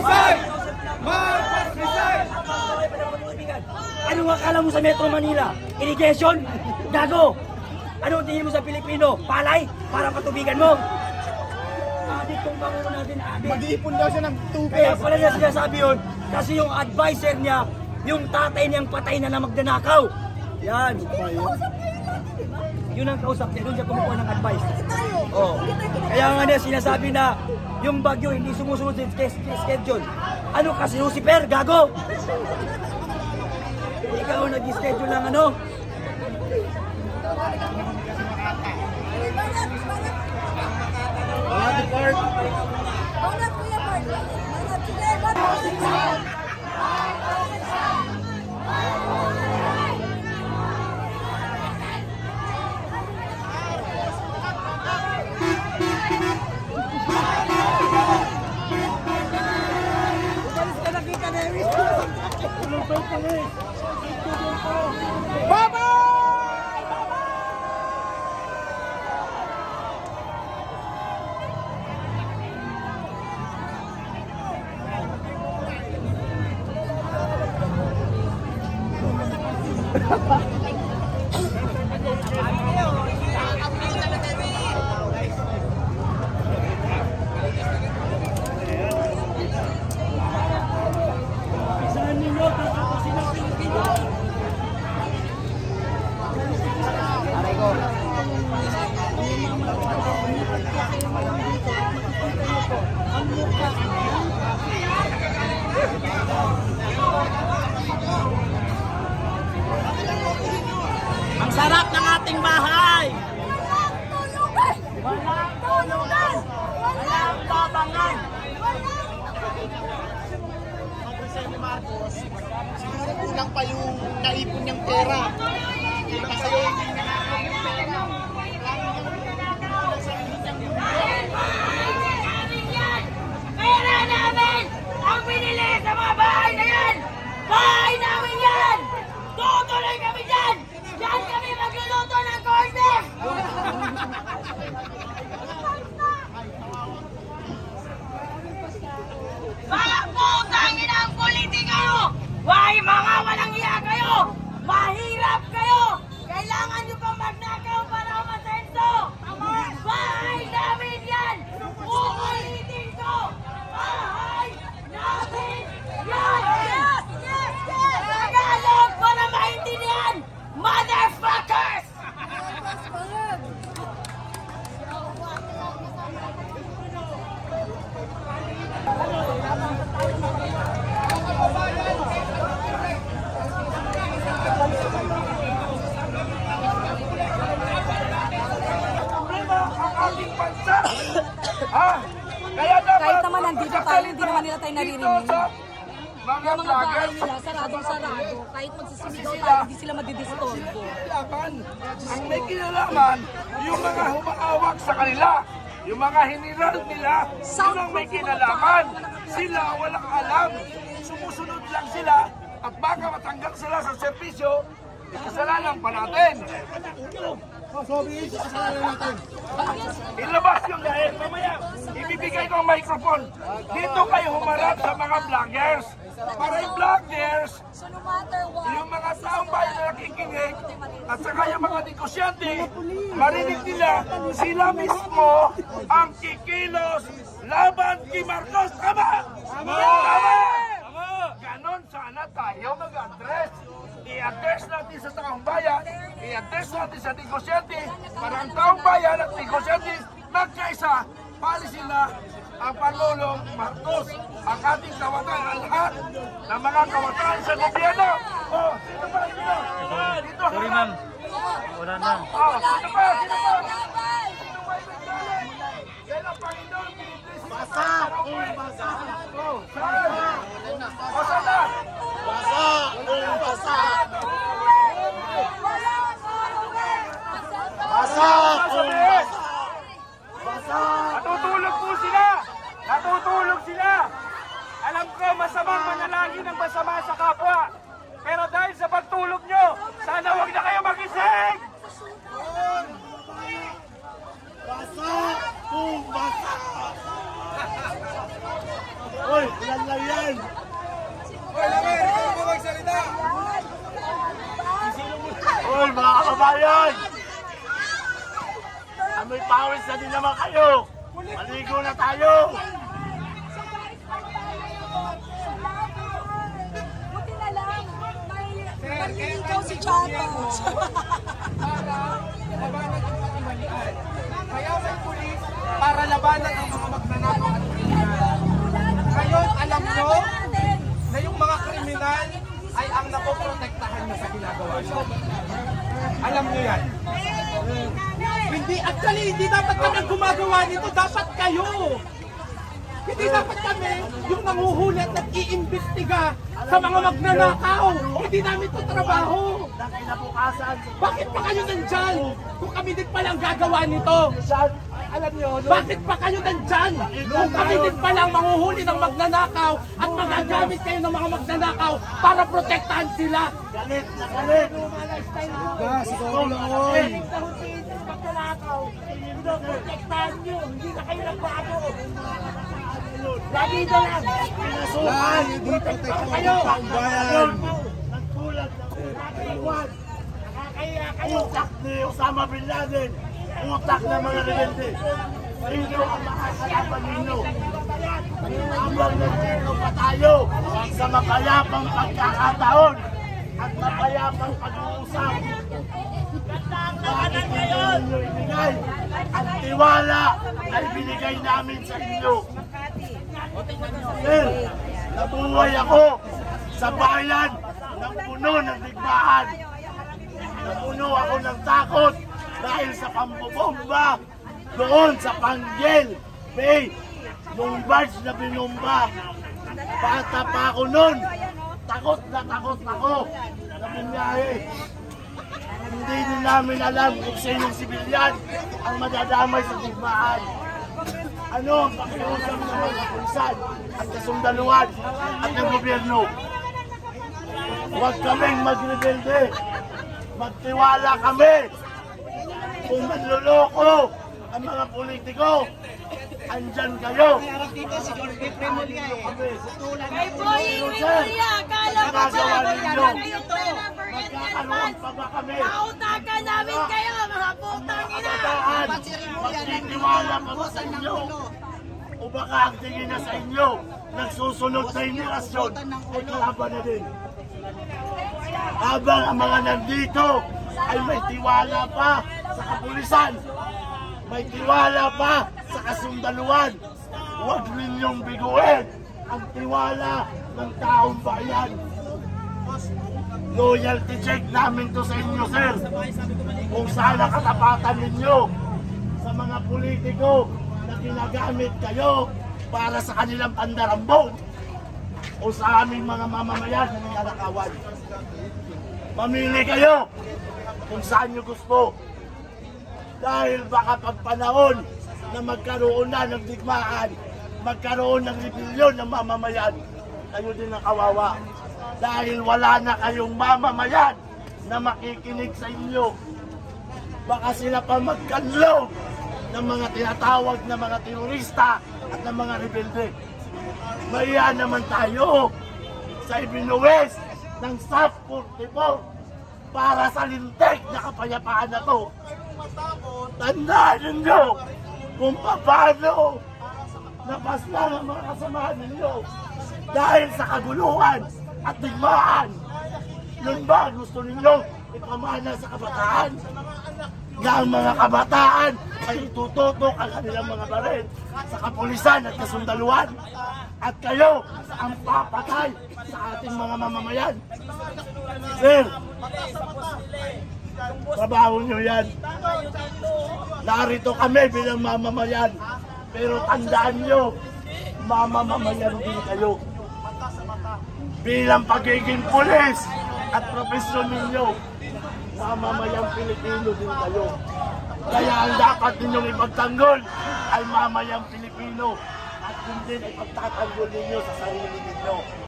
resign! Marcos resign! Ano nga akala mo sa Metro Manila? Irrigation? Gago! Ano tingin mo sa Pilipino? Palay? Para patubigan mo? Adik kong bangunan natin, adik. Mag-iipon daw siya ng tubig. Kaya pala niya sinasabi yun, kasi yung advisor niya, yung tatay niyang patay na magdanakaw. Yan. Yun ang kausap niya, doon siya kumukuha ng advice. Oh. Kaya nga niya sinasabi na yung bagyo hindi sumusunod sa schedule. Ano kasi Lucifer, gago? Ikaw nag-schedule ng ano? Ang sarap ng ating bahay! Walang tulugan! Walang babangan! Presidente Marcos, siguro kulang pa yung naipon niyang pera. Kasi Pera namin! Ang binili sa mga bahay na yan! Bahay namin yan! Tutuloy kami dyan! Diyan kami magluluto ng corn beef! Mga putang ina ang politika nyo! Why mga walang iya kayo! Mahirap kayo! Kailangan nyo pang magnakaw para umasenso! Bahay namin yan! Uulitin ko! Bahay namin yan! Yes! Yes! Yes! Tagalog para maintindihan! Motherfuckers! Kahit naman nandito tayo, hindi naman nila tayo naririnig. Yung mga bahay nila, saradong-sarado. Kahit magsisimigaw tayo, hindi sila madidistorbo. Ang may kinalaman, yung mga humaawak sa kanila, yung mga hiniral nila, yun ang may kinalaman. Sila walang alam, sumusunod lang sila, at baka matanggal sila sa servisyo, kasalanan pa natin. Ilabas yung dahil, mamaya, ibibigay ko ang microphone. Dito kayo humarap sa mga vloggers. Para yung vloggers, yung mga taong bayan na nakikinig, at saka yung mga negosyante, marinig nila, sila mismo ang kikilos laban kay Marcos. Tama! Tama! Tama! Ganon sana tayo mag-address. I-address natin sa taong bayan, i-address natin sa negosyante, para ang taong bayan at negosyante magkaisa, policy na ang Pangulong Marcos, ang ating kawatan, ang lahat ng mga kawatan sa gobyerno. Oh, sino ba? Sino? Dito, sorry ma'am. Wala na. Oh, sino ba? Sino ba? Sino ba yung galing? Yan ang Panginoon, pinibless. Basa! Basa! Oh, saan? Basa na! Basa! Basa! Basa! Basa! Natutulog po sila! Natutulog sila! Alam ko masamang manalangin ng masama sa kapwa. Pero dahil sa pagtulog nyo, sana huwag na kayo magising! Basa! Basa! Hoy, ilan lang yan? Hoy, mga kababayan! Amoy pawis na din naman kayo! Maligo na tayo! Buti na lang. Manliligaw si Chato. Kaya may pulis para labanan ang mga magnanakaw at kriminal. Ngayon, alam nyo na yung mga kriminal ay ang napoprotektahan nyo sa ginagawa nyo. Alam nyo yan. Hindi, actually, hindi dapat kami gumagawa nito. Dapat kayo. Hindi dapat kami yung nanguhuli at nag-iimbestiga sa mga magnanakaw. Hindi namin ito trabaho. Bakit pa kayo nandyan? Kung kami din palang gagawa nito. Alam nyo, bakit pa kayo nandyan? Kung kami din palang manguhuli ng magnanakaw at magagamit kayo ng mga magnanakaw para protektahan sila. Galit na galit! Galit na hutiin ng magnanakaw. Protektahan nyo. Hindi na kayo nagbago. Lagi na lang. Pinasukan! Protektahan kayo. Bayan! Nagkulat na nakakaiwan! Nakakaya kayo. Utak ni Osama Bin Laden! Utak ng mga rebelde! Inyo ang makakalaban ninyo! Habang nagtino pa tayo sa mapayapang pagkakataon at mapayapang pag-uusap. Bakit hindi ninyo ibigay? Ang tiwala ay binigay namin sa inyo. Sir, nabuhay ako sa bayan ng puno ng digmaan. Napuno ako ng takot dahil sa pambobomba doon sa Panggel Bay. Yung barge na binomba. Bata pa ako noon. Takot na ako na bumiyahe. Hindi din namin alam kung sinong sibilyan ang madadamay sa digmaan. Ano ang pakiusap ng mga kapulisan at kasundaluhan at ng gobyerno? Huwag kaming magrebelde. Magtiwala kami. Kung manluloko ang mga politiko, andyan kayo. May Boying Rimulya, akala ko Nagagawa sa ninyo. Magkakaroon Magkakaroon pa ba kami? Pautakan namin kayo, mga putang ina! Kabataan, magtitiwala pa ba sa inyo? O baka ang tingin na sa inyo, nagsusunod sa henerasyon, ay kalaban na din. Habang ang mga nandito ay may tiwala pa sa kapulisan, may tiwala pa sa kasundaluhan, huwag ninyong biguin ang tiwala ng taong bayan. Loyalty check namin to sa inyo, sir. Kung saan ang katapatan ninyo sa mga politiko na ginagamit kayo para sa kanilang pandarambong o sa aming mga mamamayan na nanganakawan. Mamili kayo kung saan nyo gusto. Dahil baka pag panahon na magkaroon na ng digmaan, magkaroon ng rebellion ng mamamayan, kayo din ang kawawa. Dahil wala na kayong mamamayan na makikinig sa inyo. Baka sila pa magkanlog ng mga tinatawag na mga terorista at ng mga rebelde. Maya naman tayo sa ibinuwes ng SAP 44 para sa lintik na kapayapaan na to. Tandaan ninyo kung paano napaslan ang mga kasamahan ninyo dahil sa kaguluhan at digmaan. Yun ba gusto ninyo ipamana sa kabataan? Na ang mga kabataan ay itututok ang kanilang mga baril sa kapulisan at kasundaluhan. At kayo ang papatay sa ating mga mamamayan. Sir, trabaho nyo yan. Narito kami bilang mamamayan. Pero tandaan nyo, mamamayan din kayo. Bilang pagiging pulis at profesyon ninyo, mamamayang Pilipino din kayo. Kaya ang dapat ninyong ipagtanggol ay mamayang Pilipino at hindi ipagtatanggol ninyo sa sarili ninyo.